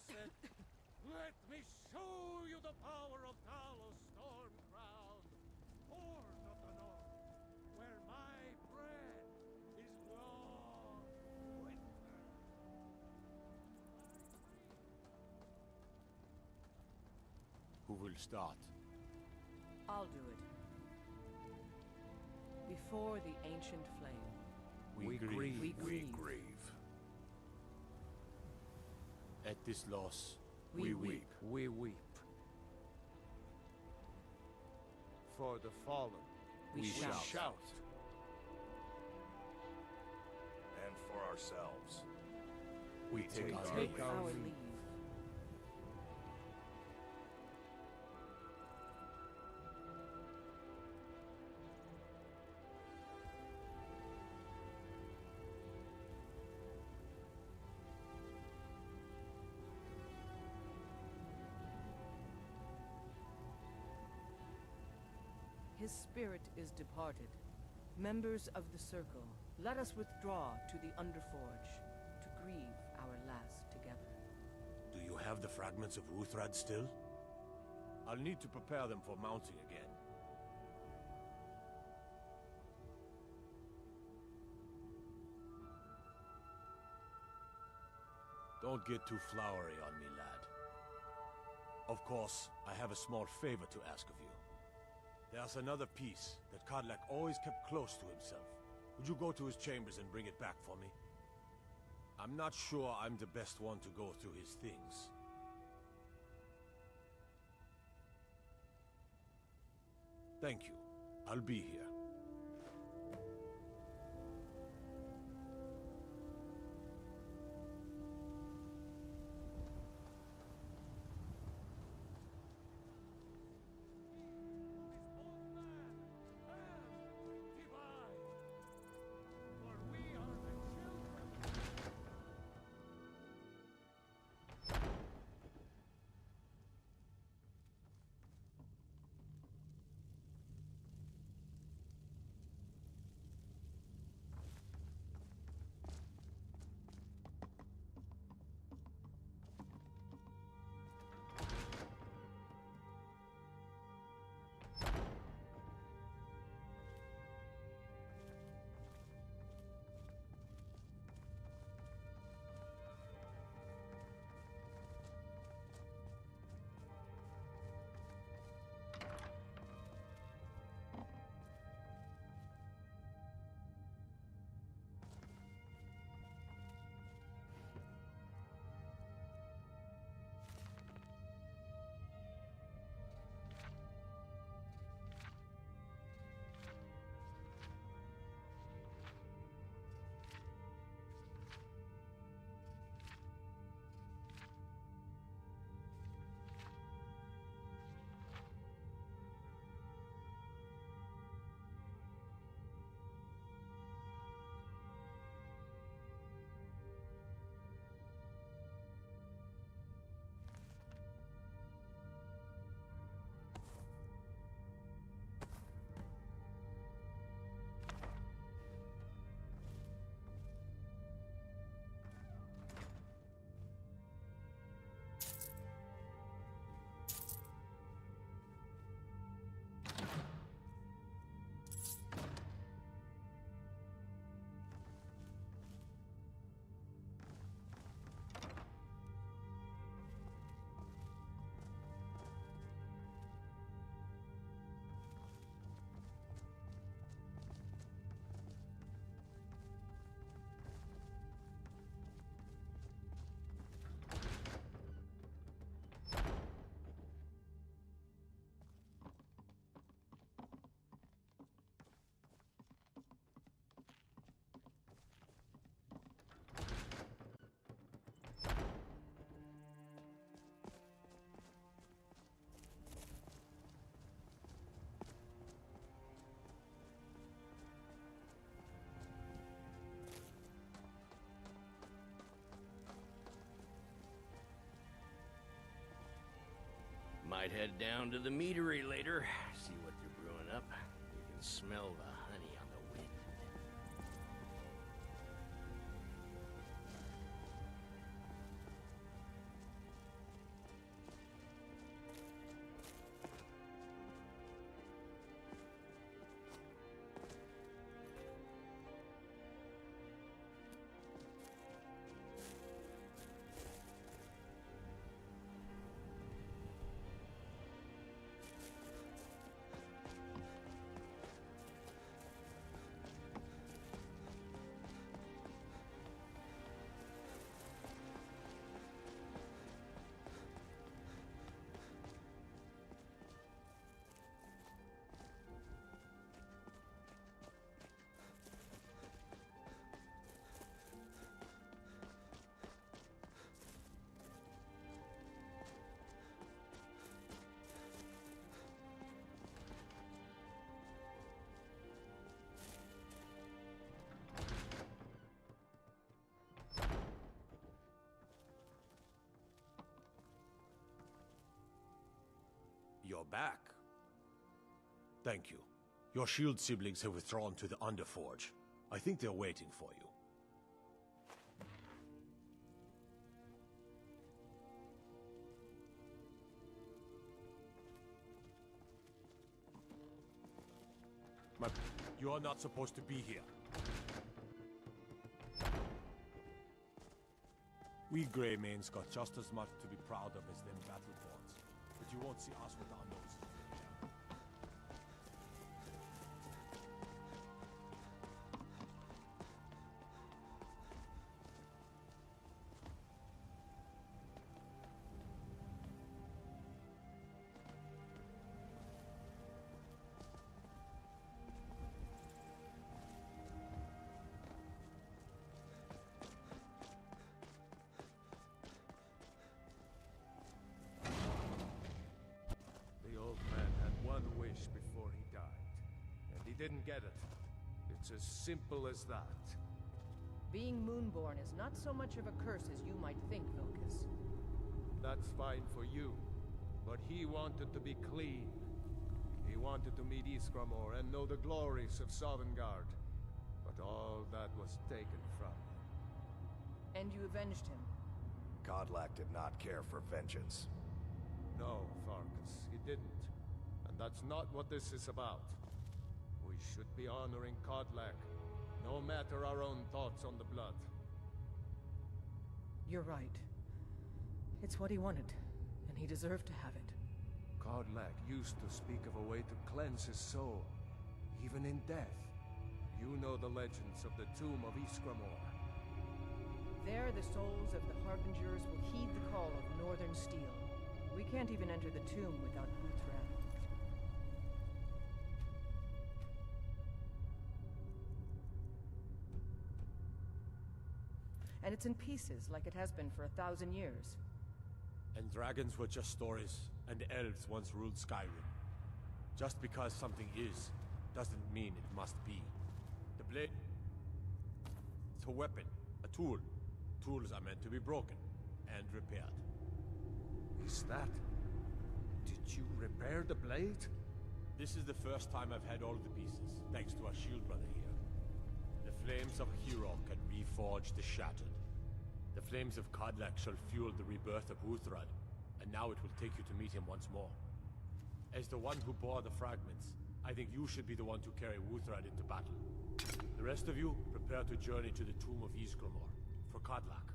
accursed! Let me show you the power of Talos Stormcrown, Horn of the North, where my bread is warm winter. Who will start? I'll do it. Before the ancient flame, We grieve. we grieve. At this loss, We weep. We weep. For the fallen, We shout. And for ourselves. we take our Take leave. our leave. His spirit is departed. Members of the Circle, let us withdraw to the Underforge to grieve our last together. Do you have the fragments of Uthrad still? I'll need to prepare them for mounting again. Don't get too flowery on me, lad. Of course, I have a small favor to ask of you. There's another piece that Kodlak always kept close to himself. Would you go to his chambers and bring it back for me? I'm not sure I'm the best one to go through his things. Thank you. I'll be here. Might head down to the meadery later, see what they're brewing up. You can smell the honey on the wind. You're back. Thank you. Your shield siblings have withdrawn to the Underforge. I think they're waiting for you. You are not supposed to be here. We Greymanes got just as much to be proud of as them Battleborns, but you won't see us with our noses. Didn't get it. It's as simple as that. Being Moonborn is not so much of a curse as you might think, Vilcus. That's fine for you, but he wanted to be clean. He wanted to meet Ysgramor and know the glories of Sovngarde, but all that was taken from him. And you avenged him? Kodlak did not care for vengeance. No, Farkas, he didn't. And that's not what this is about. We should be honoring Kodlak, no matter our own thoughts on the blood. You're right. It's what he wanted, and he deserved to have it. Kodlak used to speak of a way to cleanse his soul, even in death. You know the legends of the tomb of Ysgramor. There, the souls of the Harbingers will heed the call of Northern Steel. We can't even enter the tomb without Wuthran. And it's in pieces, like it has been for 1,000 years. And dragons were just stories, and elves once ruled Skyrim. Just because something is, doesn't mean it must be. The blade... it's a weapon, a tool. Tools are meant to be broken, and repaired. Is that... did you repair the blade? This is the first time I've had all the pieces, thanks to our shield brother here. The flames of Hero can reforge the shattered. The flames of Kodlak shall fuel the rebirth of Wuthran, and now it will take you to meet him once more. As the one who bore the fragments, I think you should be the one to carry Wuthran into battle. The rest of you, prepare to journey to the tomb of Ysgramor, for Kodlak.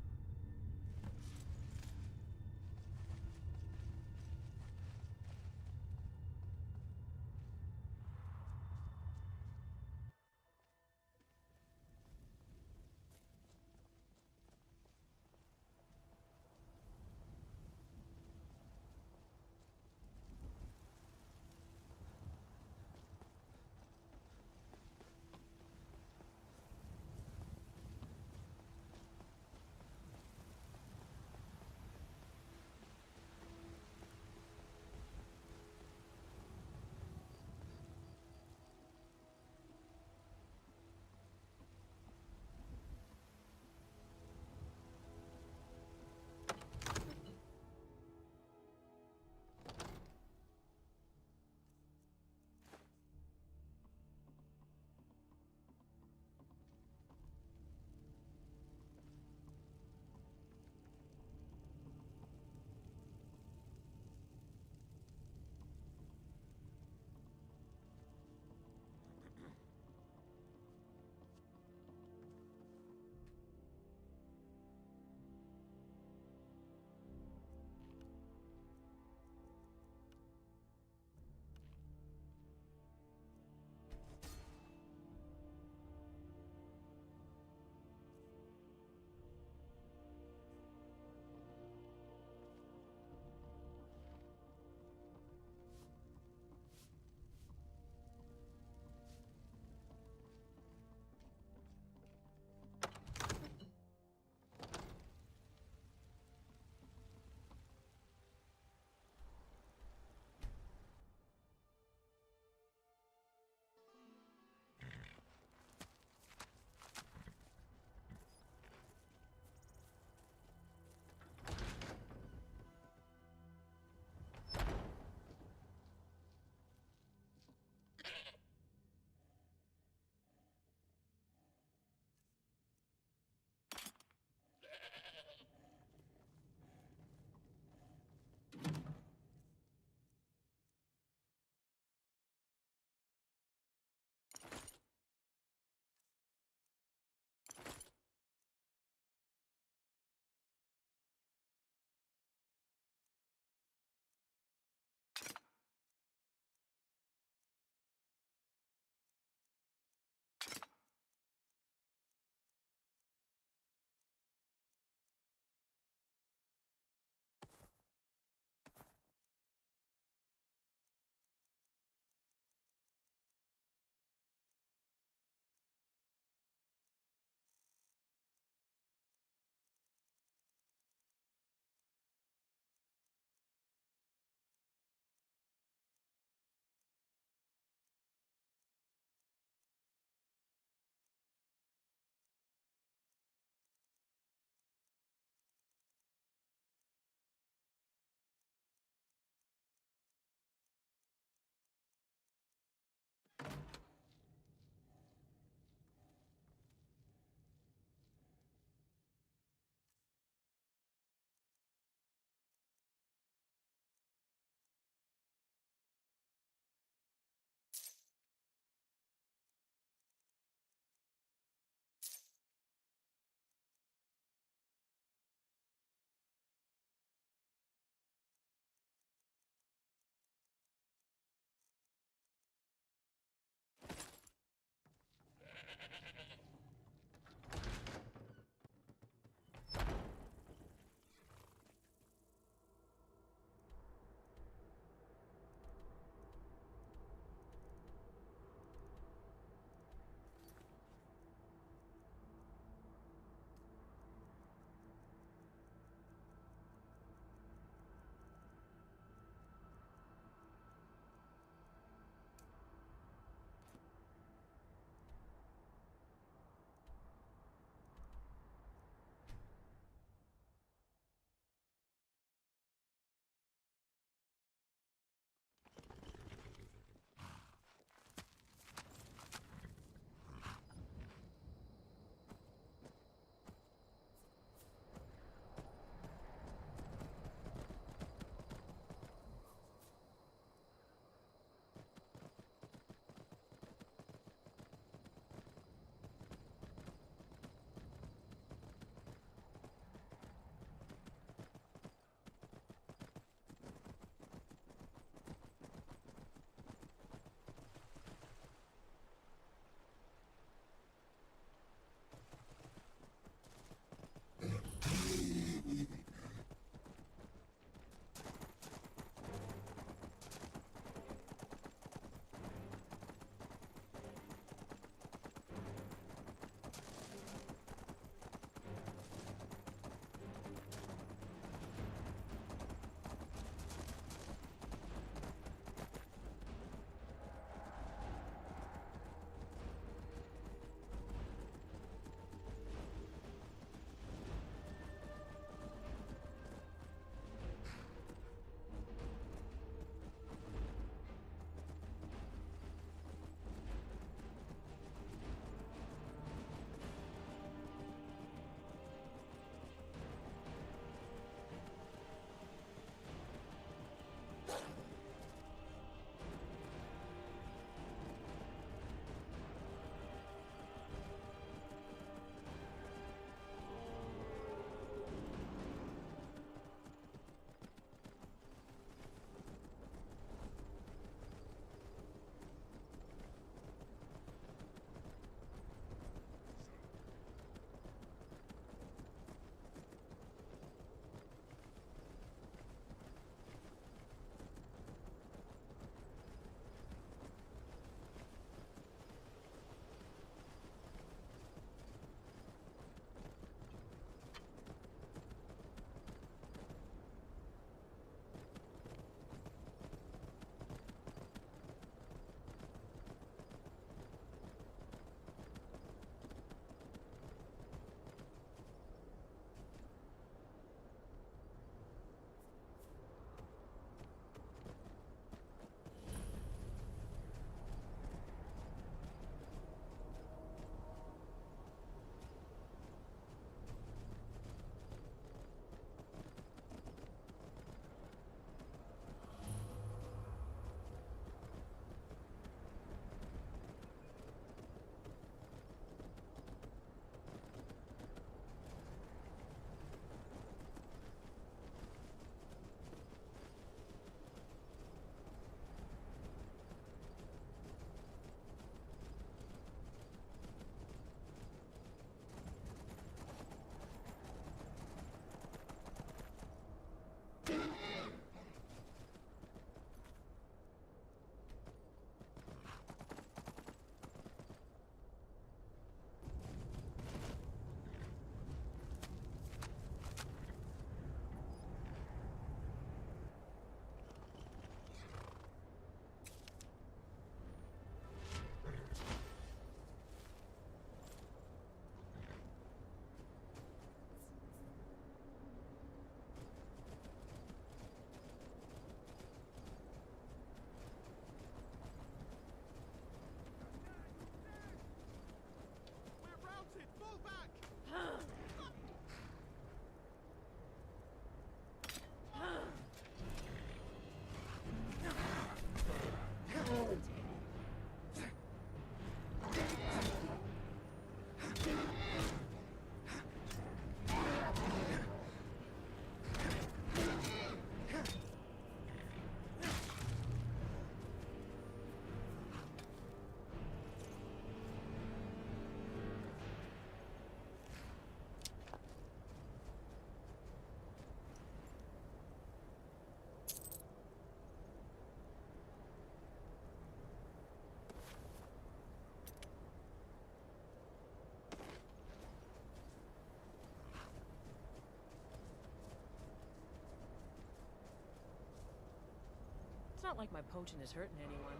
not like my poaching is hurting anyone.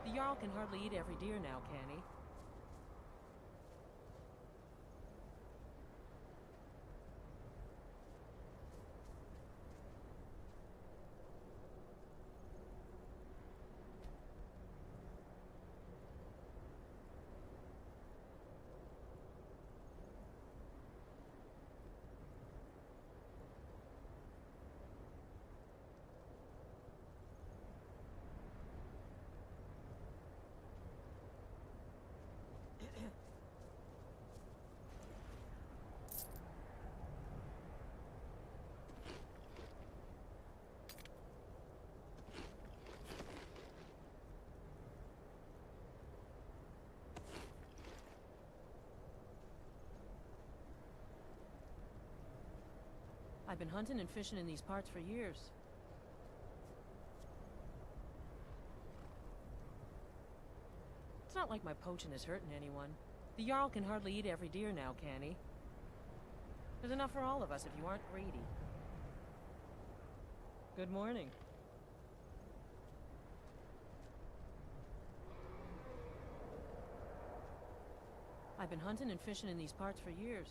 The Jarl can hardly eat every deer now, can he? I've been hunting and fishing in these parts for years. It's not like my poaching is hurting anyone. The Jarl can hardly eat every deer now, can he? There's enough for all of us if you aren't greedy. Good morning. I've been hunting and fishing in these parts for years.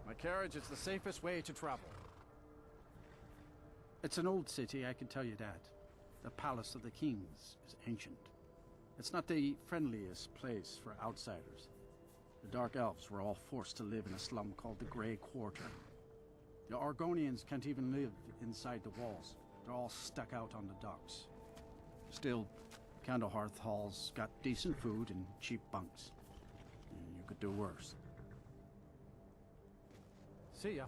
My carriage is the safest way to travel. It's an old city, I can tell you that. The Palace of the Kings is ancient. It's not the friendliest place for outsiders. The Dark Elves were all forced to live in a slum called the Grey Quarter. The Argonians can't even live inside the walls. They're all stuck out on the docks. Still, Candlehearth Hall's got decent food and cheap bunks. You could do worse. See ya.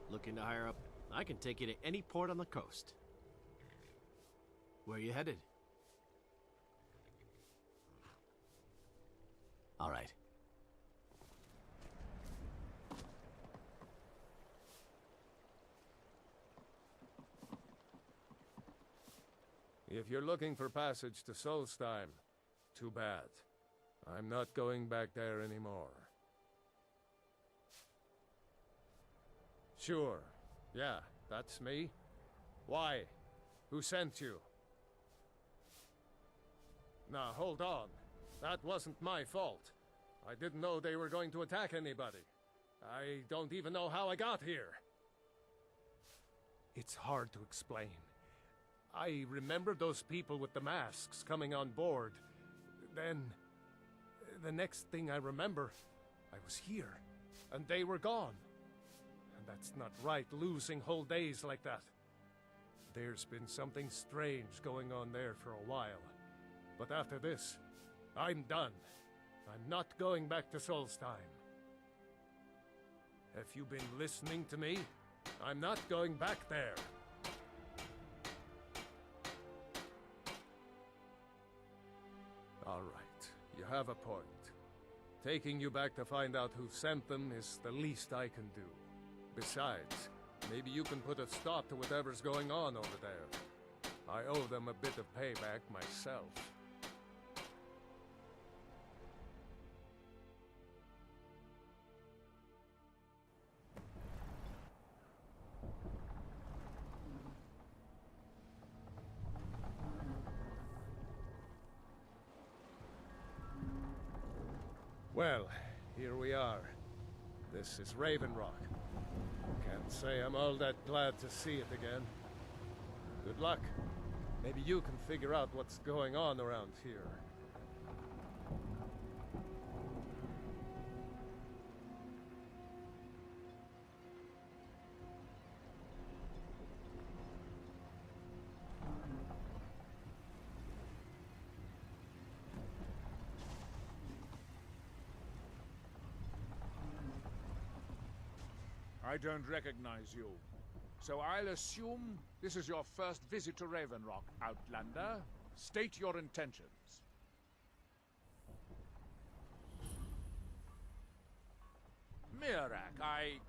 Looking to hire up? I can take you to any port on the coast. Where are you headed? All right. If you're looking for passage to Solstheim, too bad. I'm not going back there anymore. Sure. Yeah, that's me. Why? Who sent you? Now, hold on. That wasn't my fault. I didn't know they were going to attack anybody. I don't even know how I got here. It's hard to explain. I remember those people with the masks coming on board. Then, the next thing I remember, I was here, and they were gone. And that's not right, losing whole days like that. There's been something strange going on there for a while. But after this, I'm done. I'm not going back to Solstheim. Have you been listening to me? I'm not going back there. All right, you have a point. Taking you back to find out who sent them is the least I can do. Besides, maybe you can put a stop to whatever's going on over there. I owe them a bit of payback myself. Well, here we are. This is Raven Rock. Can't say I'm all that glad to see it again. Good luck. Maybe you can figure out what's going on around here. I don't recognize you. So I'll assume this is your first visit to Raven Rock, Outlander. State your intentions. Mirak,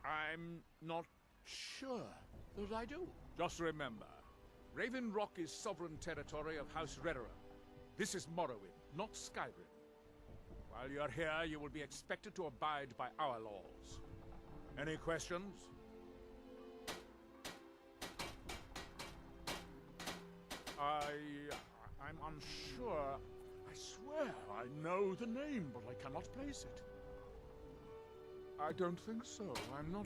I'm not sure that I do. Just remember, Raven Rock is sovereign territory of House Redera. This is Morrowind, not Skyrim. While you're here, you will be expected to abide by our laws. Any questions? I'm unsure. I swear I know the name, but I cannot place it. I don't think so. I'm not...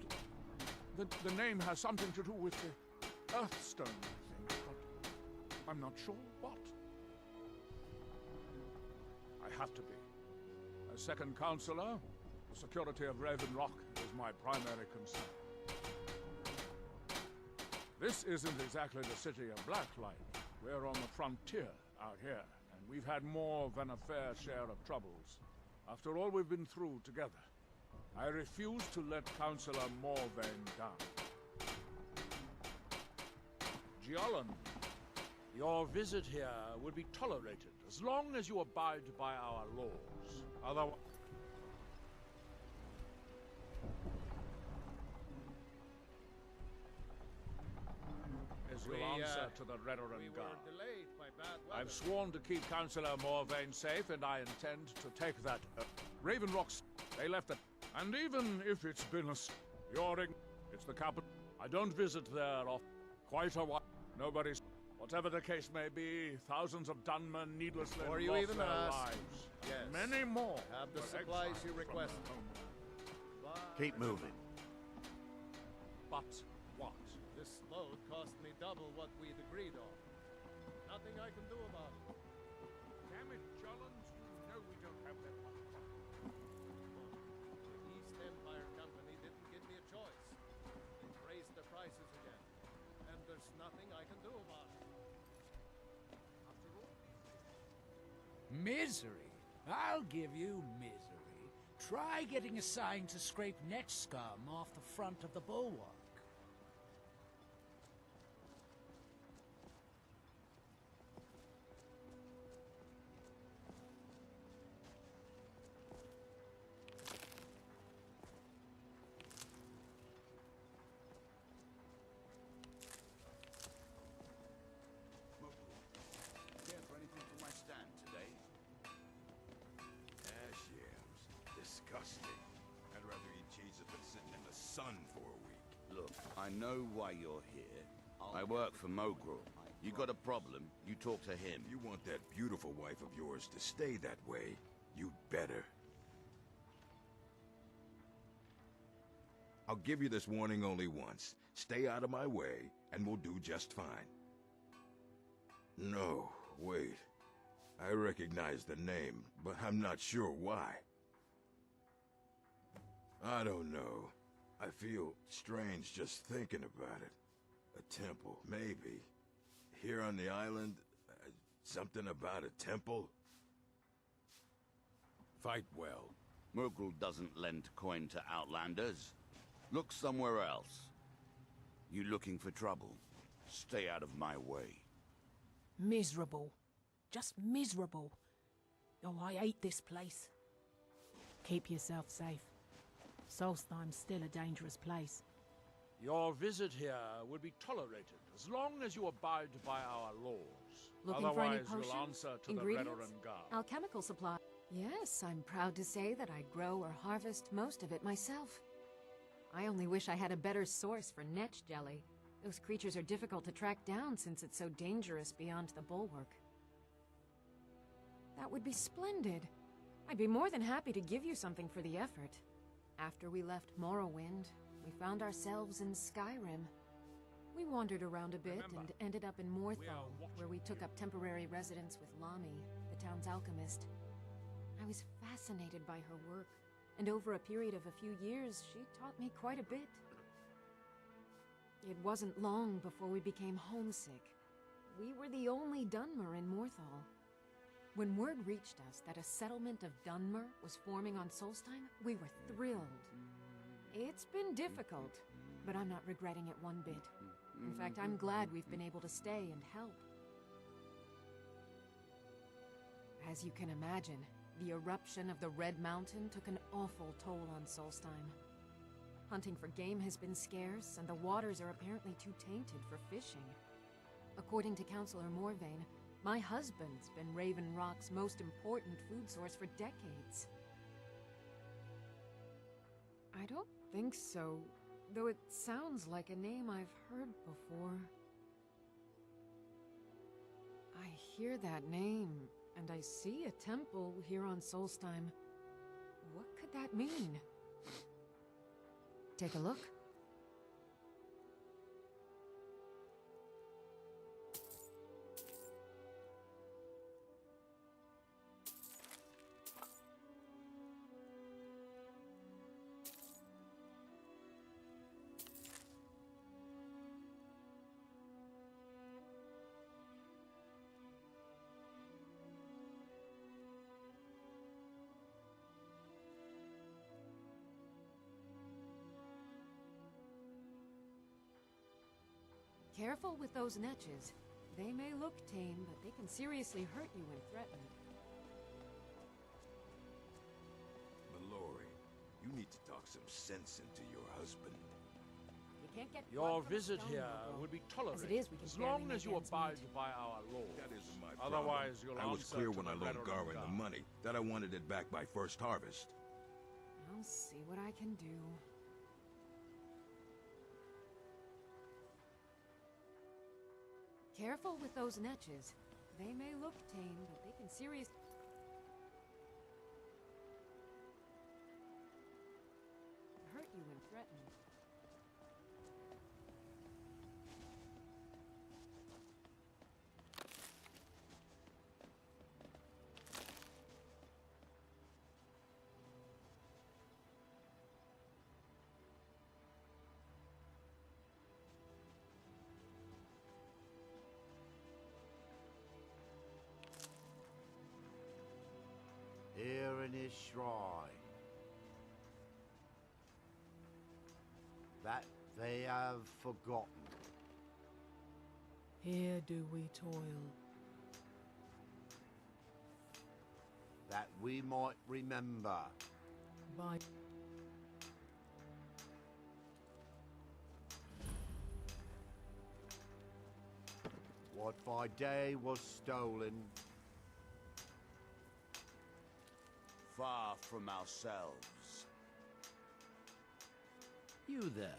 The name has something to do with the Earthstone, I think, but I'm not sure what. I have to be. As second counselor, the security of Raven Rock is my primary concern. This isn't exactly the city of Blacklight. We're on the frontier out here, and we've had more than a fair share of troubles. After all we've been through together, I refuse to let Councillor Morvain down. Giolan, your visit here will be tolerated as long as you abide by our laws. Otherwise... will answer to the Redoran Guard. I've sworn to keep Councillor Morvain safe, and I intend to take that. Raven Rocks, they left it. And even if it's been it's the capital. I don't visit there off quite a while. Nobody's... Whatever the case may be, thousands of Dunmen needlessly lost their lives. Yes. Many more. Have the supplies you requested. Keep moving. But what? This load cost me double what we'd agreed on. Nothing I can do about it. Damn it, Jollens, you know we don't have that much time. The East Empire Company didn't give me a choice. They've raised the prices again. And there's nothing I can do about it. After all these... Misery? I'll give you misery. Try getting a sign to scrape net scum off the front of the bulwark. Care for anything for my stand today? Ash yams. Disgusting. I'd rather eat cheese than sitting in the sun for a week. Look, I know why you're here. I work for Mogrul. You got a problem, you talk to him. If you want that beautiful wife of yours to stay that way, you'd better. I'll give you this warning only once. Stay out of my way, and we'll do just fine. No, wait. I recognize the name, but I'm not sure why. I don't know. I feel strange just thinking about it. A temple, maybe. Here on the island, something about a temple? Fight well. Mogrul doesn't lend coin to outlanders. Look somewhere else. You looking for trouble? Stay out of my way. Miserable. Just miserable. Oh, I hate this place. Keep yourself safe. Solstheim's still a dangerous place. Your visit here will be tolerated as long as you abide by our laws. Looking Otherwise, for any you'll potions? answer to Ingredients? the Veteran Guard. Alchemical supply. Yes, I'm proud to say that I grow or harvest most of it myself. I only wish I had a better source for netch jelly. Those creatures are difficult to track down since it's so dangerous beyond the bulwark. That would be splendid. I'd be more than happy to give you something for the effort. After we left Morrowind, we found ourselves in Skyrim. We wandered around a bit and ended up in Morthal, where we took up temporary residence with Lami, the town's alchemist. I was fascinated by her work, and over a period of a few years, she taught me quite a bit. It wasn't long before we became homesick. We were the only Dunmer in Morthal. When word reached us that a settlement of Dunmer was forming on Solstheim, we were thrilled. It's been difficult, but I'm not regretting it one bit. In fact, I'm glad we've been able to stay and help. As you can imagine, the eruption of the Red Mountain took an awful toll on Solstheim. Hunting for game has been scarce, and the waters are apparently too tainted for fishing. According to Councillor Morvain, my husband's been Raven Rock's most important food source for decades. I don't think so, though it sounds like a name I've heard before. I hear that name, and I see a temple here on Solstheim. What could that mean? Take a look. Careful with those netches. They may look tame, but they can seriously hurt you when threatened. Mallory, you need to talk some sense into your husband. You can't get Your blood from a visit stone, here Mogrul. will be As tolerated it is, we can as barely long make as you ends abide meet. by our laws. That isn't my Otherwise, problem. you'll I was answer clear to when I the loaned Veteran Garin the Guard. money that I wanted it back by first harvest. I'll see what I can do. Careful with those netches. They may look tame, but they can seriously hurt you when threatened. Here in his shrine, that they have forgotten. Here do we toil. That we might remember. By What by day was stolen. Far from ourselves. You there.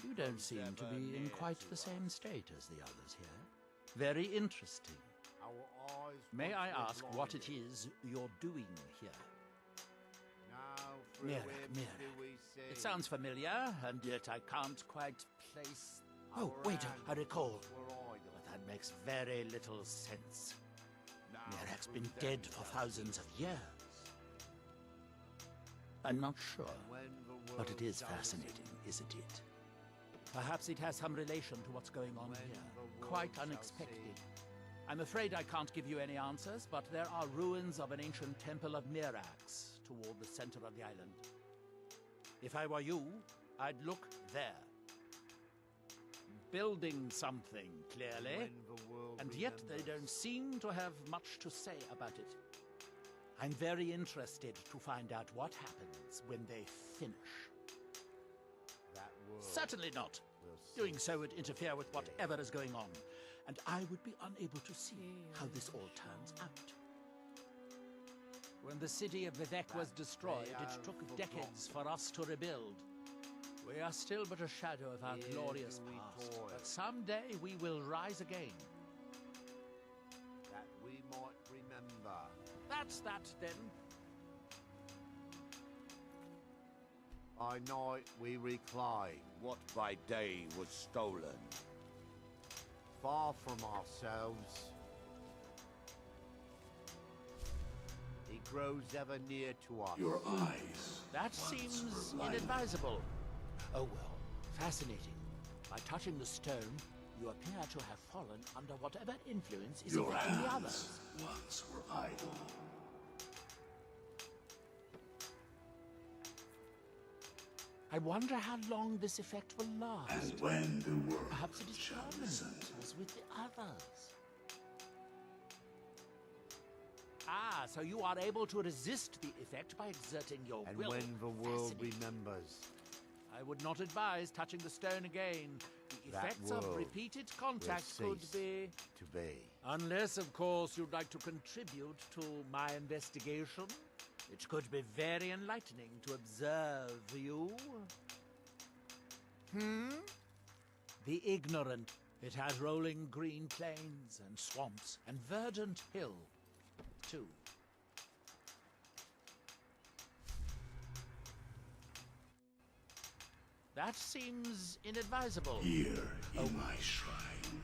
You don't seem to be in quite the same state as the others here. Very interesting. Our eyes May I once were ask what it blinded. is you're doing here? Now through Mira, him Mira. do we see. It sounds familiar, and yet I can't quite place... Oh, Our wait, I hands recall. once were idle. But that makes very little sense. Now Mirak's through been them dead we for shall thousands of years. I'm not sure, When the but it world is shall fascinating, isn't it? Perhaps it has some relation to what's going on When here. the world Quite shall unexpected. see. I'm afraid I can't give you any answers, but there are ruins of an ancient temple of Mirax toward the center of the island. If I were you, I'd look there. Building something, clearly. When the world And yet they remembers. don't seem to have much to say about it. I'm very interested to find out what happens when they finish. That world Certainly not. will see. Doing so would interfere with whatever is going on, and I would be unable to see how this all turns out. When the city of Vivek was destroyed, it took decades for us to rebuild. We are still but a shadow of our Here glorious do we past, toil. but someday we will rise again. That we might remember. That's that, then. By night we recline, What by day was stolen. far from ourselves. He grows ever near to us. Your eyes. That once seems were blinded. inadvisable. Oh well, fascinating. By touching the stone, you appear to have fallen under whatever influence is Your affecting the hands others. once were idle. I wonder how long this effect will last. And when the world Perhaps it is shall permanent, listen. as with the others. Ah, so you are able to resist the effect by exerting your And will. when the world Fascinating. remembers. I would not advise touching the stone again. The That effects of world repeated contact could cease. be... To be. Unless, of course, you'd like to contribute to my investigation. It could be very enlightening to observe you. The ignorant. It has rolling green plains and swamps and verdant hill, too. That seems inadvisable. Here in my shrine.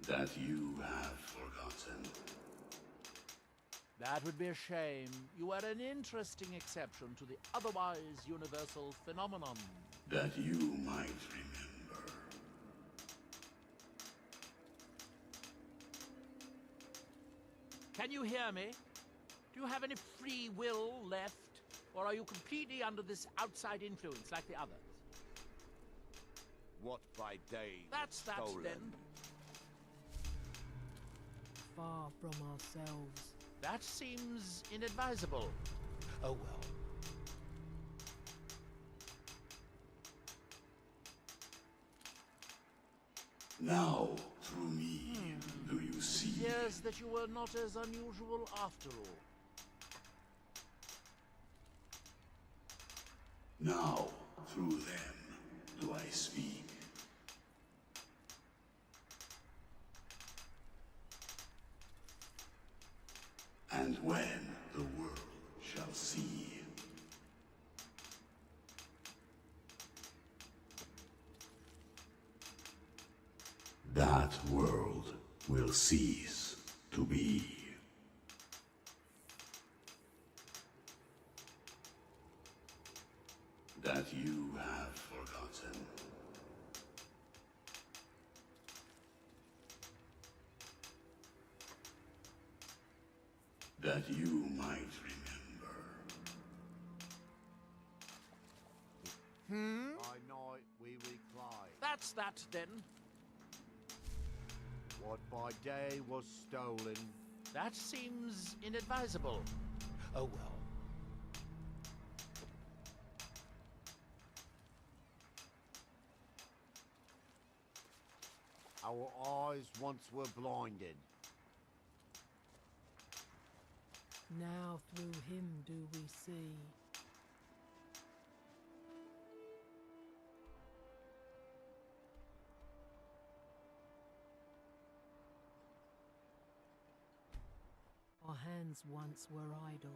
That you have forgotten. That would be a shame. You are an interesting exception to the otherwise universal phenomenon. That you might remember. Can you hear me? Do you have any free will left? Or are you completely under this outside influence like the others? What by day That's was that, stolen. then. far from ourselves. That seems inadvisable. Oh well. Now, through me, do you see? Yes, that you were not as unusual after all. Now, through them, do I speak. And when the world shall see. That world will cease to be. That you have forgotten. That you might remember. By night we recline. That's that, then. What by day was stolen. That seems inadvisable. Oh well. Our eyes once were blinded. Now through him do we see. Our hands once were idle.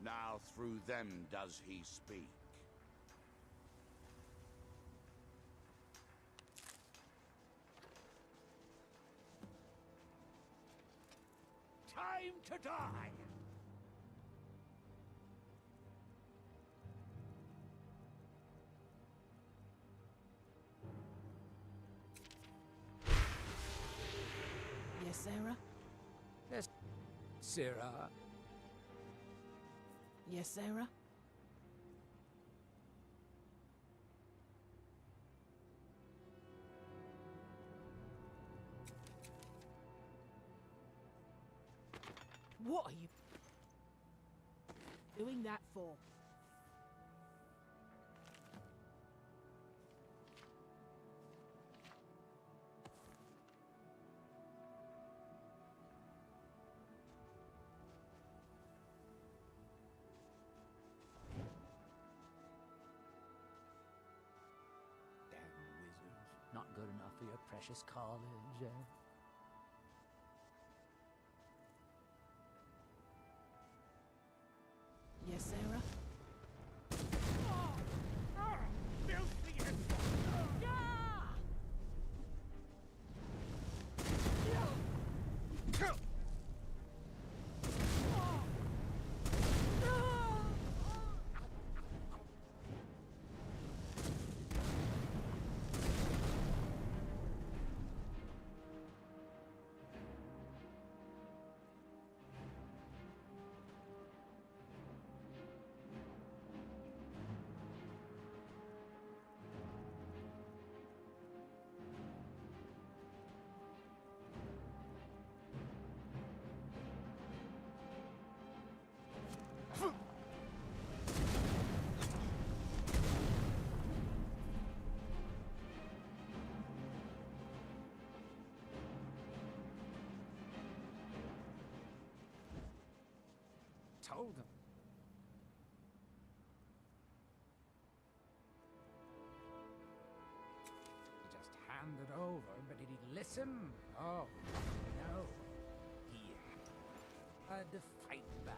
Now through them does he speak. Time to die! Yes, Sarah? Yes, Sarah. Yes, Sarah? What are you doing that for? Damn wizards. Not good enough for your precious college, eh? Yes, Sarah? Told him. He just handed over, but did he listen? Oh, no. He had to fight back.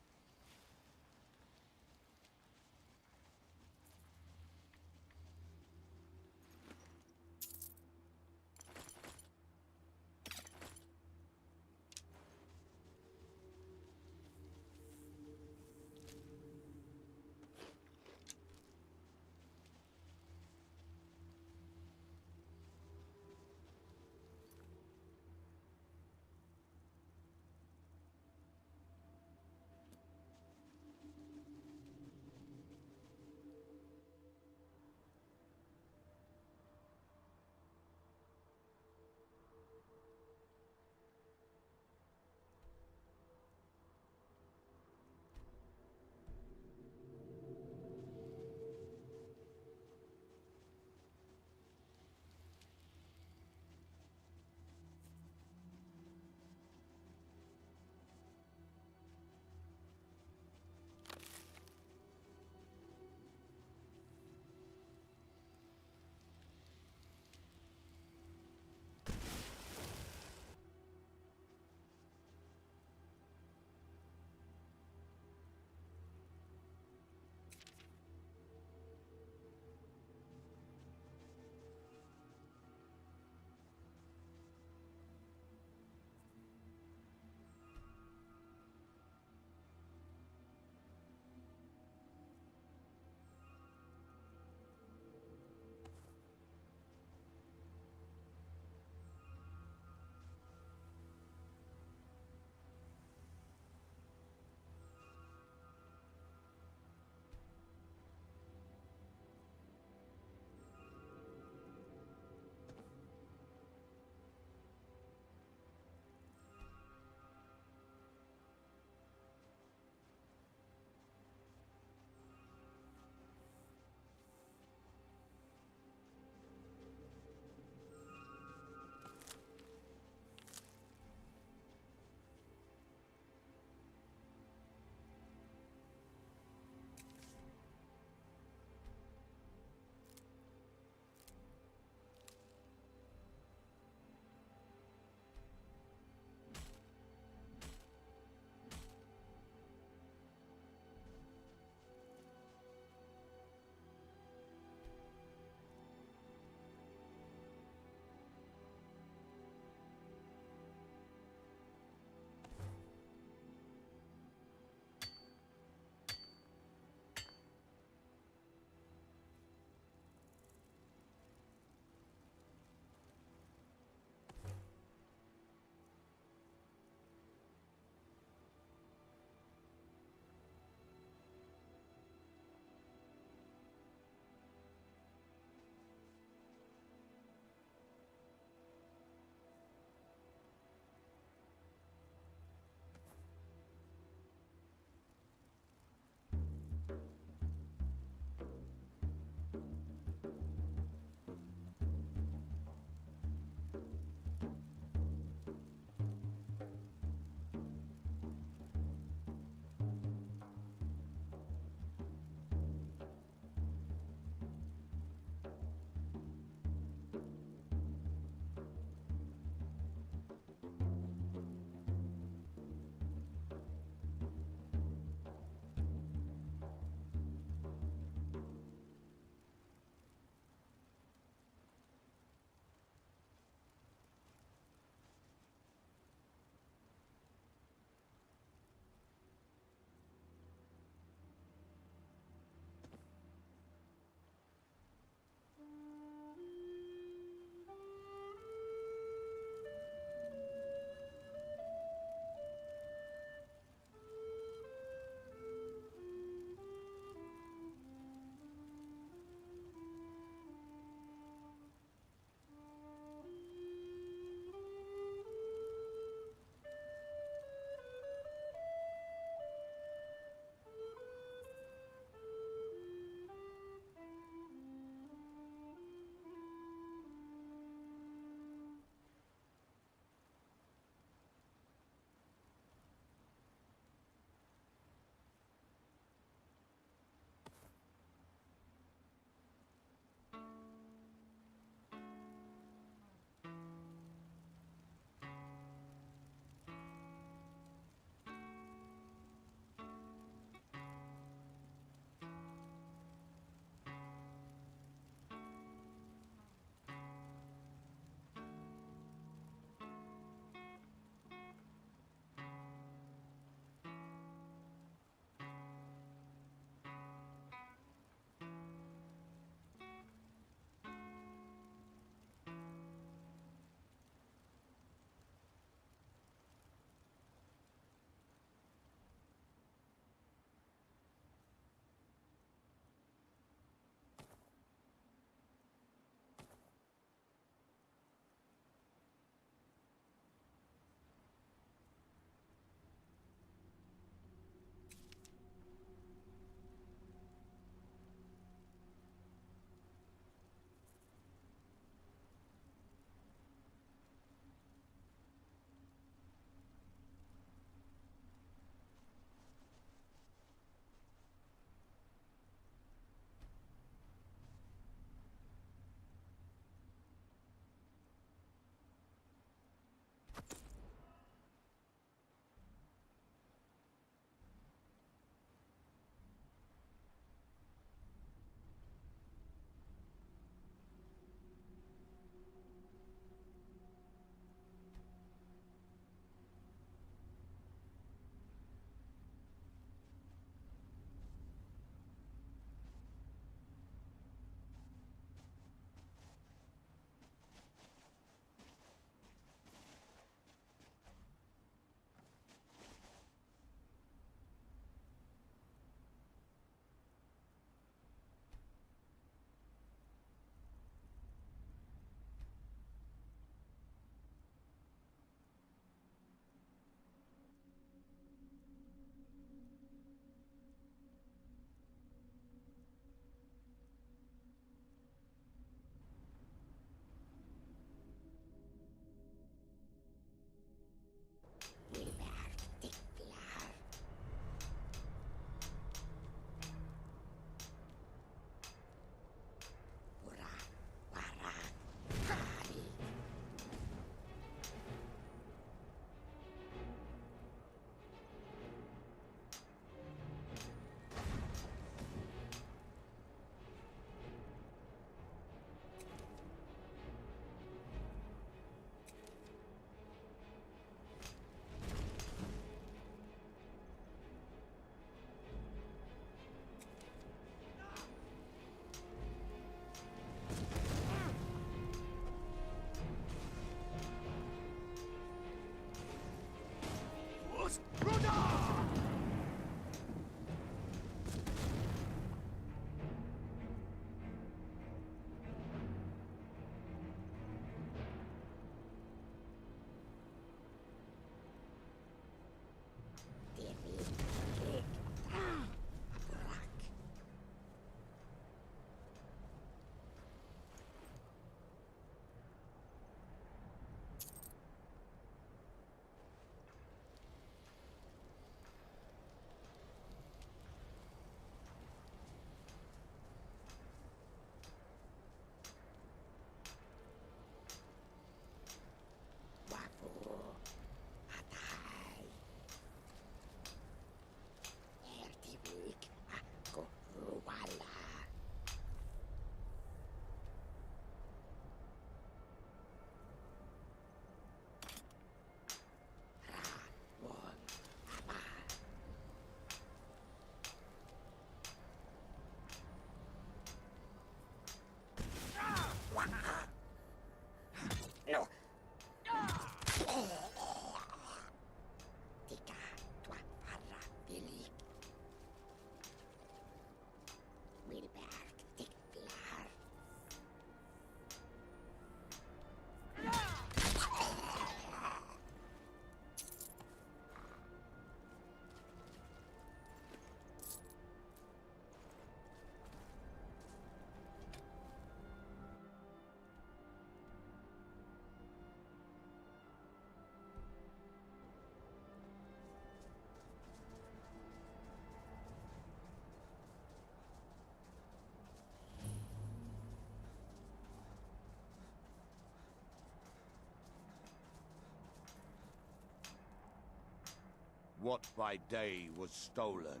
What by day was stolen.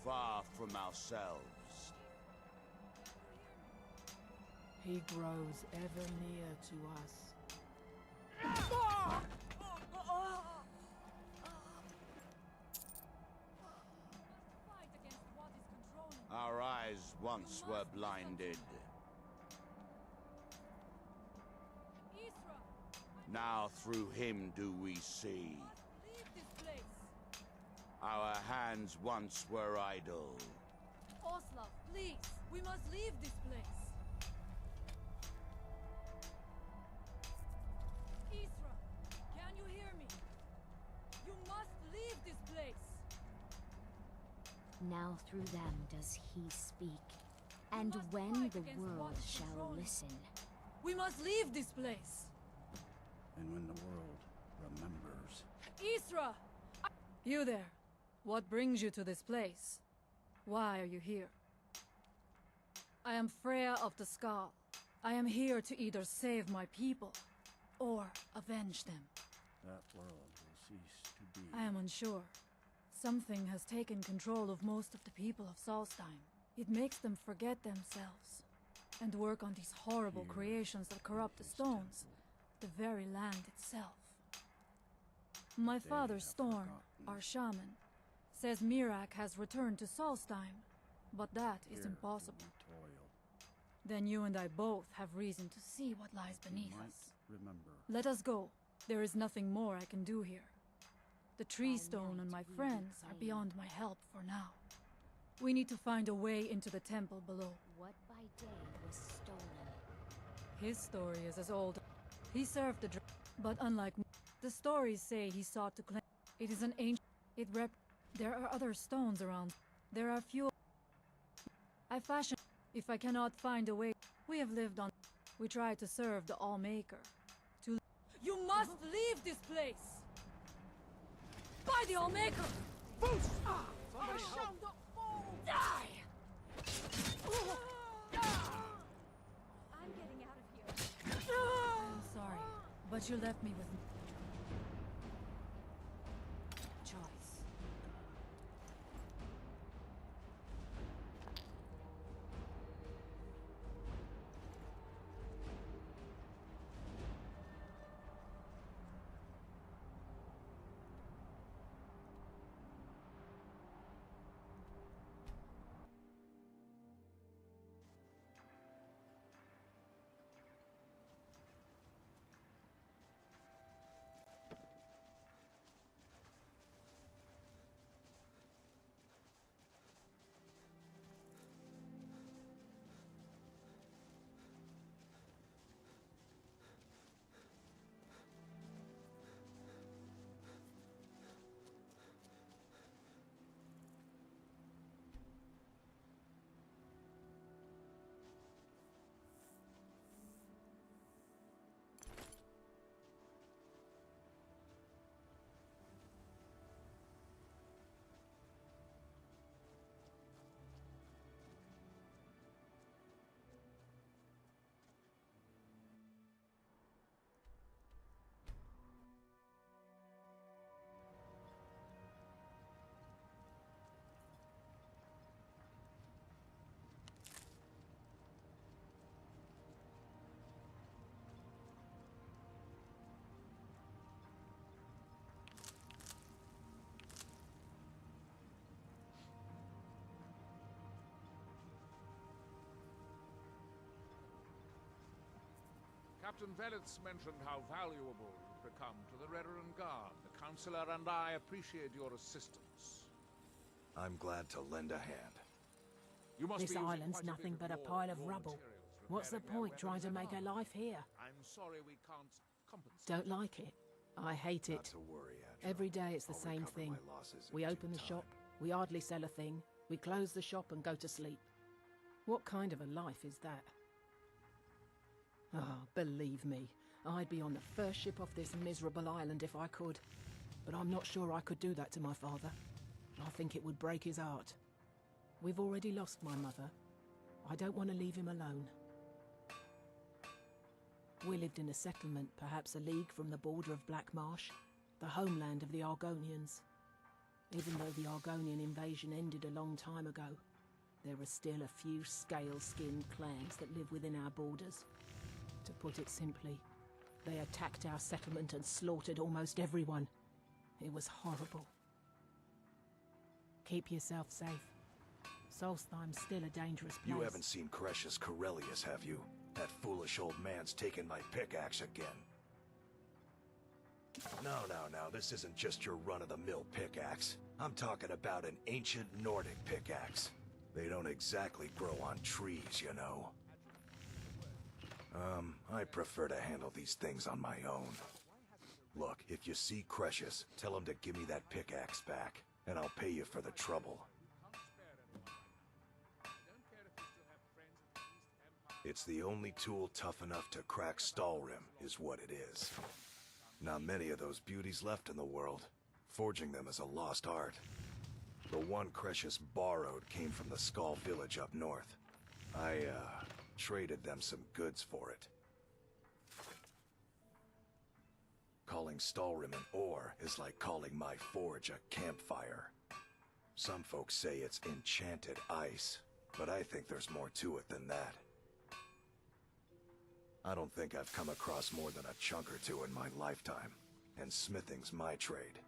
Far from ourselves. He grows ever near to us. Our eyes once were blinded. Now through him do we see. Our hands once were idle. Oslav, please! We must leave this place! Isra, can you hear me? You must leave this place! Now through them does he speak, and when the world shall listen. We must leave this place! And when the world remembers. Isra! You there! What brings you to this place? Why are you here? I am Freya of the Skull. I am here to either save my people, or avenge them. That world will cease to be. I am unsure. Something has taken control of most of the people of Solstheim. It makes them forget themselves, and work on these horrible creations that corrupt the stones, the very land itself. My father Storm, our shaman, says Mirak has returned to Solstheim, but that is impossible. Then you and I both have reason to see what lies beneath us. Remember. Let us go. There is nothing more I can do here. The tree stone and my friends are beyond my help for now. We need to find a way into the temple below. What by day was stolen? His story is as old. He served the but unlike the stories say he sought to claim. It is an ancient. There are other stones around. There are few. I fashion. If I cannot find a way, we have lived on. We try to serve the All-Maker. You must leave this place! By the All-Maker! Boost! Die! I'm getting out of here. I'm sorry, but you left me with choice. Captain Velitz mentioned how valuable you've become to the Redoran Guard. The Councillor and I appreciate your assistance. I'm glad to lend a hand. You must This be using island's quite a nothing bit but a of pile of raw rubble. materials What's the repairing their point trying to weapons make and a armor. life here? I'm sorry we can't compensate. Don't like it. I hate it. Not to worry, Andrew. Every day it's the I'll same recover thing. my losses in We due open the time. shop, we hardly sell a thing, we close the shop and go to sleep. What kind of a life is that? Oh, believe me, I'd be on the first ship off this miserable island if I could. But I'm not sure I could do that to my father. I think it would break his heart. We've already lost my mother. I don't want to leave him alone. We lived in a settlement, perhaps a league from the border of Black Marsh, the homeland of the Argonians. Even though the Argonian invasion ended a long time ago, there are still a few scale-skinned clans that live within our borders. To put it simply, they attacked our settlement and slaughtered almost everyone. It was horrible. Keep yourself safe. Solstheim's still a dangerous place. You haven't seen Cretius Corellius, have you? That foolish old man's taken my pickaxe again. No, this isn't just your run-of-the-mill pickaxe. I'm talking about an ancient Nordic pickaxe. They don't exactly grow on trees, you know. I prefer to handle these things on my own. Look, if you see Cretius, tell him to give me that pickaxe back, and I'll pay you for the trouble. It's the only tool tough enough to crack Stalrim, is what it is. Not many of those beauties left in the world. Forging them is a lost art. The one Cretius borrowed came from the Skull village up north. I, traded them some goods for it. Calling Stalrim an ore is like calling my forge a campfire. Some folks say it's enchanted ice, but I think there's more to it than that. I don't think I've come across more than a chunk or two in my lifetime, and smithing's my trade.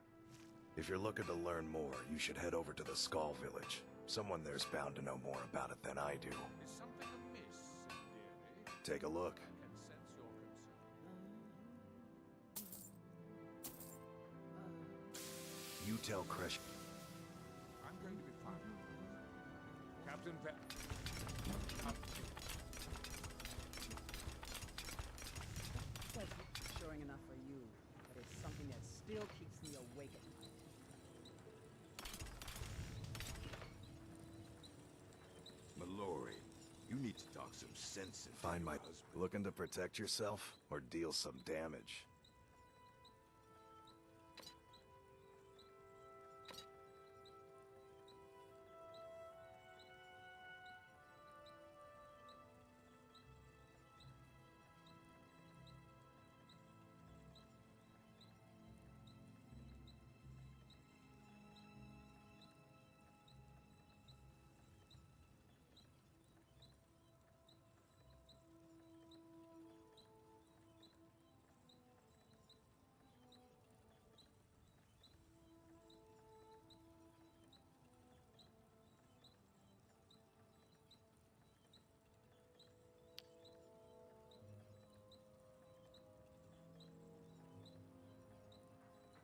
If you're looking to learn more, you should head over to the Skull village. Someone there's bound to know more about it than I do. Is something amiss, dearie? Take a look. I can sense your concern. You tell Cretius. I'm going to be fine. Captain That's showing enough for you, but it's something that still keeps me awake at night. Mallory, you need to talk some sense into Find your my... husband. Looking to protect yourself, or deal some damage?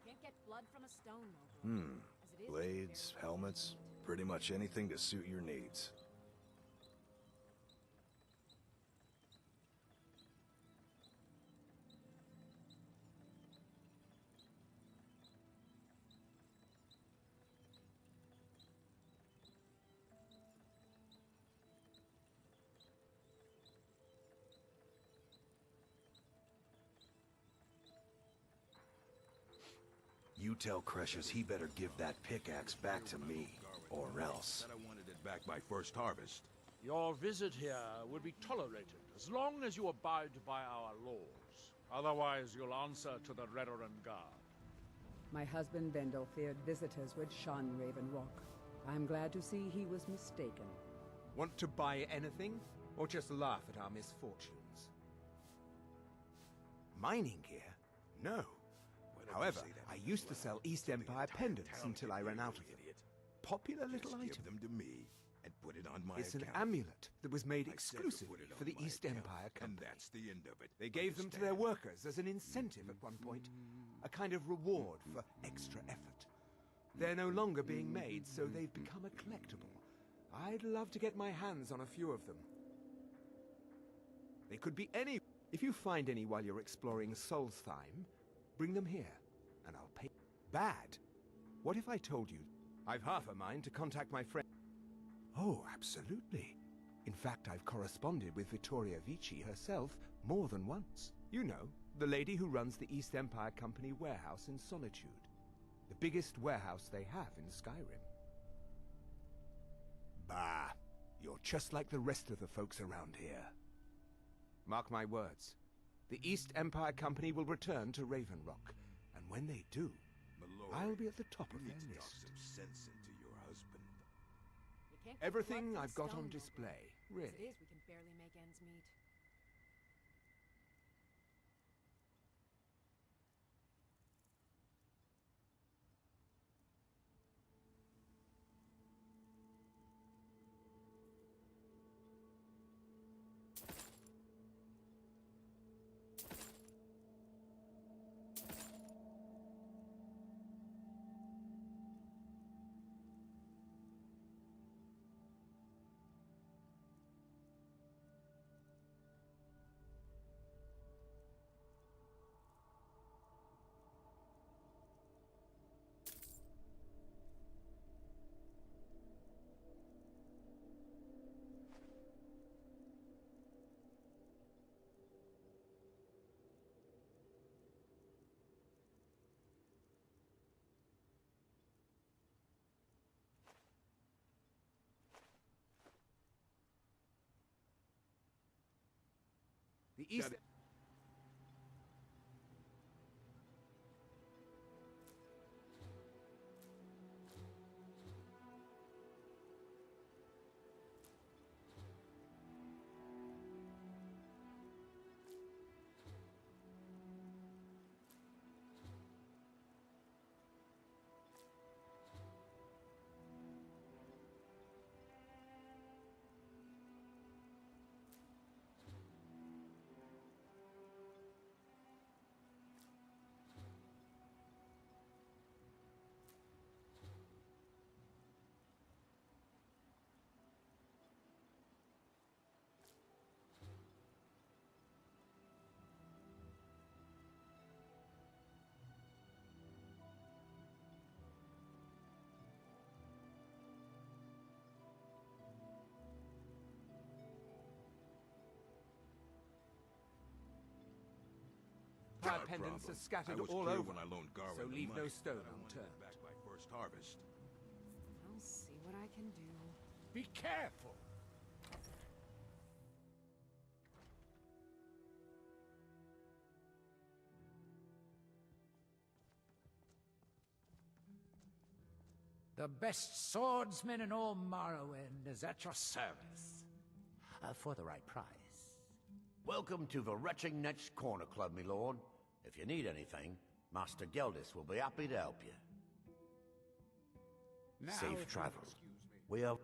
Can't get blood from a stone, though. As it is, Blades, helmets, pretty much anything to suit your needs. You tell Cretius he better give that pickaxe back to me, or else. Said I wanted it back by first harvest. Your visit here would be tolerated as long as you abide by our laws. Otherwise, you'll answer to the Redoran Guard. My husband Vendel feared visitors would shun Raven Rock. I'm glad to see he was mistaken. Want to buy anything, or just laugh at our misfortunes? Mining gear? No. However, I used to sell East Empire pendants until I ran out of them. Popular little item. Give them to me and put it on my It's an account. amulet that was made I said to exclusively put it for on the my East account, Empire and Company. that's the end of it. They gave them to their workers as an incentive at one point, a kind of reward for extra effort. They're no longer being made, so they've become a collectible. I'd love to get my hands on a few of them. They could be any... If you find any while you're exploring Solstheim, bring them here, and I'll pay... Bad? What if I told you I've half a mind to contact my friend? Oh, absolutely. In fact, I've corresponded with Vittoria Vici herself more than once. You know, the lady who runs the East Empire Company warehouse in Solitude. The biggest warehouse they have in Skyrim. Bah, you're just like the rest of the folks around here. Mark my words. The East Empire Company will return to Raven Rock, and when they do, I'll be at the top of their list. Some sense into your husband. Everything I've got on display, really. As it is, we can barely make ends meet. The East... pendants are scattered all over, when I loaned Garwin so the leave money, no stone but I wanted unturned. it back by first harvest. I'll see what I can do. Be careful! The best swordsman in all Morrowind is at your service. For the right price. Welcome to the Retching Netch Corner Club, my lord. If you need anything, Master Geldis will be happy to help you. Now, Safe travels. We have...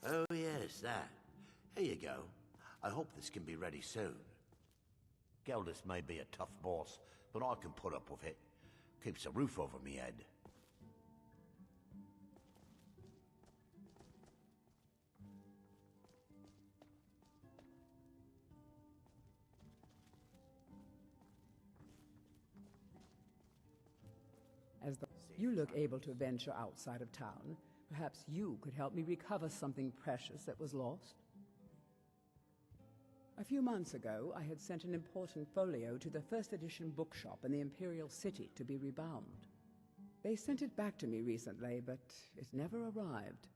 Oh yes, that. Here you go. I hope this can be ready soon. Geldis may be a tough boss, but I can put up with it. Keeps a roof over me head. As you look able to venture outside of town, perhaps you could help me recover something precious that was lost. A few months ago, I had sent an important folio to the first edition bookshop in the Imperial City to be rebound. They sent it back to me recently, but it never arrived.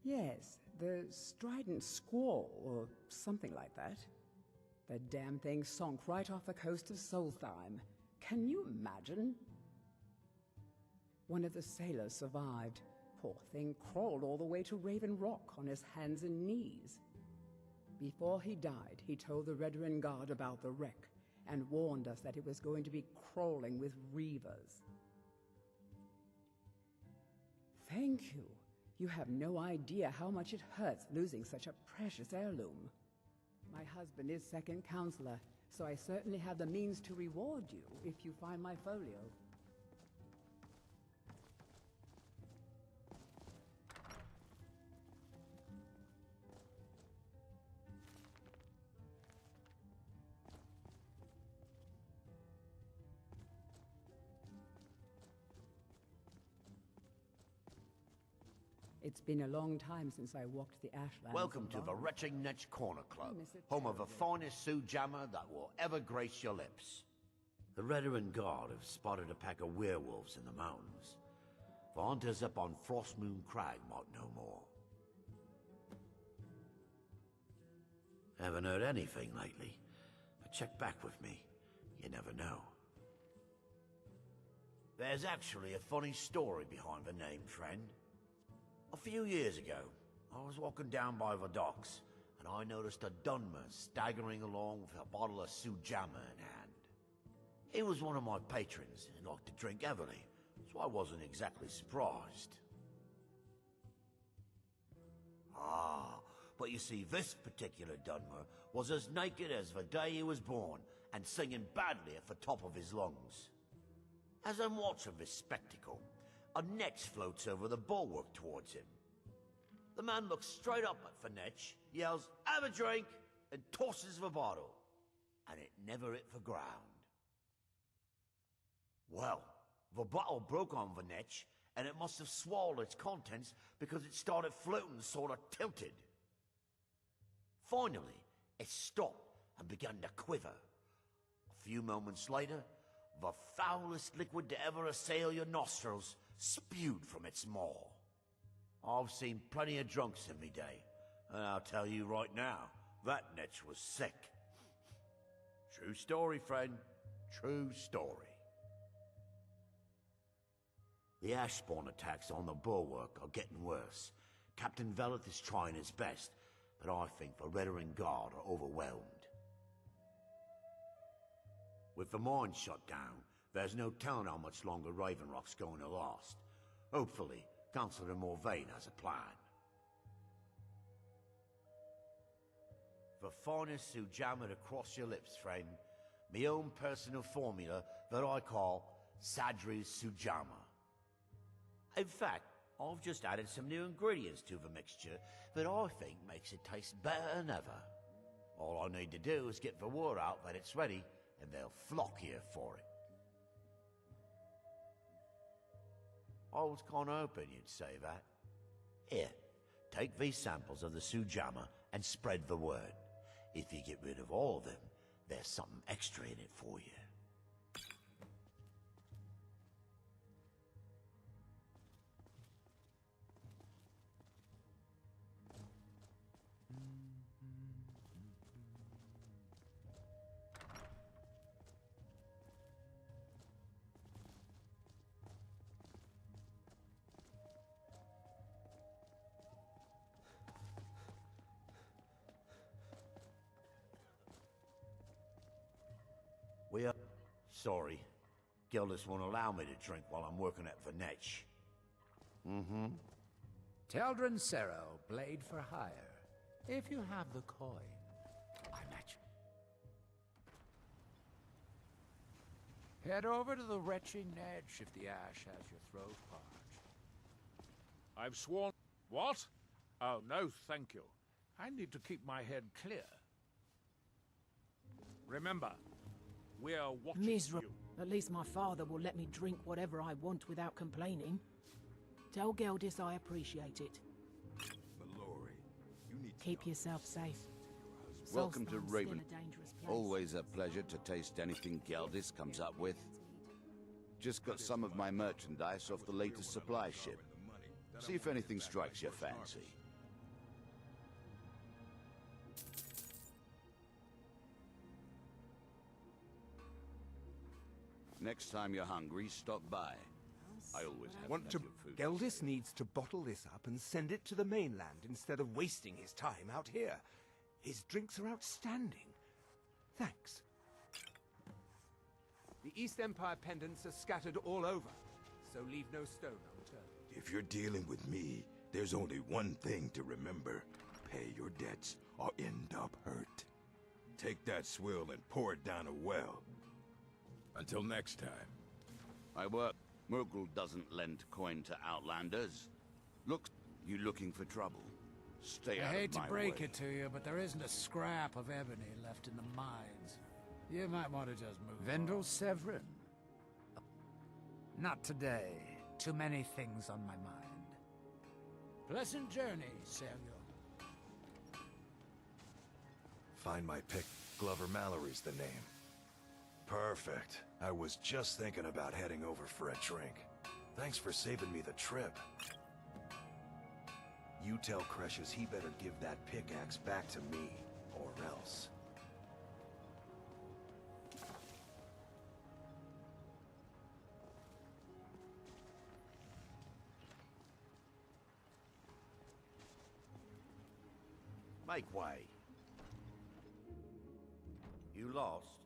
Yes, the Strident Squall, or something like that. The damn thing sunk right off the coast of Solstheim. Can you imagine? One of the sailors survived. Poor thing crawled all the way to Raven Rock on his hands and knees. Before he died, he told the Redoran Guard about the wreck and warned us that it was going to be crawling with reavers. Thank you. You have no idea how much it hurts losing such a precious heirloom. My husband is second counselor, so I certainly have the means to reward you if you find my folio. It's been a long time since I walked the ashlands. Welcome to the Retching Netch Corner Club, home of the finest Sujammer that will ever grace your lips. The Redarin Guard have spotted a pack of werewolves in the mountains. The hunters up on Frostmoon Crag might know more. Haven't heard anything lately, but check back with me. You never know. There's actually a funny story behind the name, friend. A few years ago, I was walking down by the docks, and I noticed a Dunmer staggering along with a bottle of Sujammer in hand. He was one of my patrons and liked to drink heavily, so I wasn't exactly surprised. But you see, this particular Dunmer was as naked as the day he was born, and singing badly at the top of his lungs. As I'm watching this spectacle, a Netch floats over the bulwark towards him. The man looks straight up at the Netch, yells, "Have a drink," and tosses the bottle. And it never hit the ground. Well, the bottle broke on the Netch, and it must have swallowed its contents because it started floating sort of tilted. Finally, it stopped and began to quiver. A few moments later, the foulest liquid to ever assail your nostrils spewed from its maw. I've seen plenty of drunks in me day, and I'll tell you right now, that Netch was sick. True story, friend. True story. The Ashborn attacks on the bulwark are getting worse. Captain Veleth is trying his best, but I think the Redarin Guard are overwhelmed. With the mine shut down, there's no telling how much longer Raven Rock's going to last. Hopefully, Councillor Morvain has a plan. The finest Sujammer to cross your lips, friend. My own personal formula that I call Sadri's Sujammer. In fact, I've just added some new ingredients to the mixture that I think makes it taste better than ever. All I need to do is get the word out that it's ready, and they'll flock here for it. I was kind of hoping you'd say that. Here, take these samples of the Sujammer and spread the word. If you get rid of all of them, there's something extra in it for you. We are... Sorry. Gildas won't allow me to drink while I'm working at the Netch. Teldrin Sero, blade for hire. If you have the coin, I match. Head over to the Retching Netch if the ash has your throat parched. I've sworn... What? Oh, no, thank you. I need to keep my head clear. Remember, we're watching Miserable. you. At least my father will let me drink whatever I want without complaining. Tell Geldis I appreciate it. Mallory, you need to Keep yourself safe. Welcome to Solstheim's Raven. still a dangerous place. Always a pleasure to taste anything Geldis comes up with. Just got some of my merchandise off the latest supply ship. See if anything strikes your fancy. Next time you're hungry, stop by. I always have Want to... plenty of food. Geldis needs to bottle this up and send it to the mainland instead of wasting his time out here. His drinks are outstanding. Thanks. The East Empire pendants are scattered all over, so leave no stone unturned. If you're dealing with me, there's only one thing to remember. Pay your debts or end up hurt. Take that swill and pour it down a well. Until next time. I work. Murgle doesn't lend coin to outlanders. Look, you looking for trouble? Stay out of my way. I hate to break it to you, but there isn't a scrap of ebony left in the mines. You might want to just move Vendel Severin. Not today. Too many things on my mind. Pleasant journey, Samuel. Find my pick. Glover Mallory's the name. Perfect. I was just thinking about heading over for a drink. Thanks for saving me the trip. You tell Cresius he better give that pickaxe back to me, or else. Make way. You lost?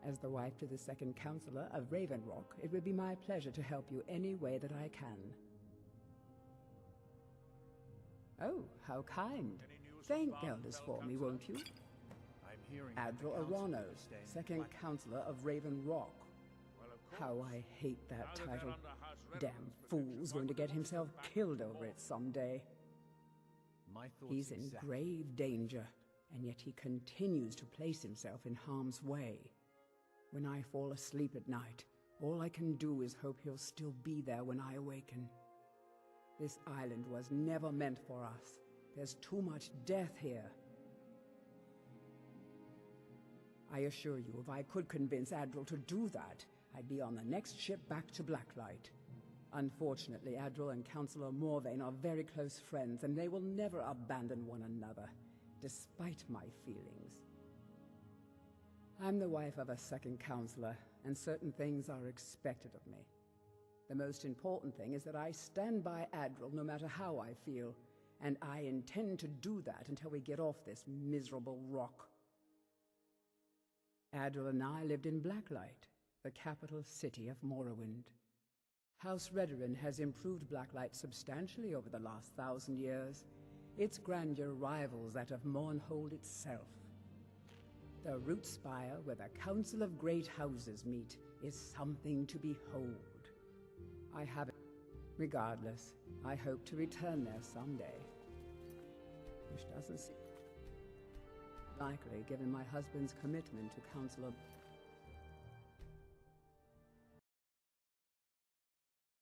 As the wife to the second counselor of Raven Rock, it would be my pleasure to help you any way that I can. Oh, how kind. Thank Gelders for me, won't you? Admiral Aranos, second counselor of Raven Rock. How I hate that title. Damn fool's going to get himself killed over it someday. He's in grave danger, and yet he continues to place himself in harm's way. When I fall asleep at night, all I can do is hope he'll still be there when I awaken. This island was never meant for us. There's too much death here. I assure you, if I could convince Adril to do that, I'd be on the next ship back to Blacklight. Unfortunately, Adril and Counselor Morvain are very close friends, and they will never abandon one another, despite my feelings. I'm the wife of a second counselor, and certain things are expected of me. The most important thing is that I stand by Adril no matter how I feel, and I intend to do that until we get off this miserable rock. Adril and I lived in Blacklight, the capital city of Morrowind. House Redoran has improved Blacklight substantially over the last 1,000 years. Its grandeur rivals that of Mournhold itself. The root spire where the Council of Great Houses meet is something to behold. I have it. Regardless, I hope to return there someday. Which doesn't seem likely given my husband's commitment to Councilor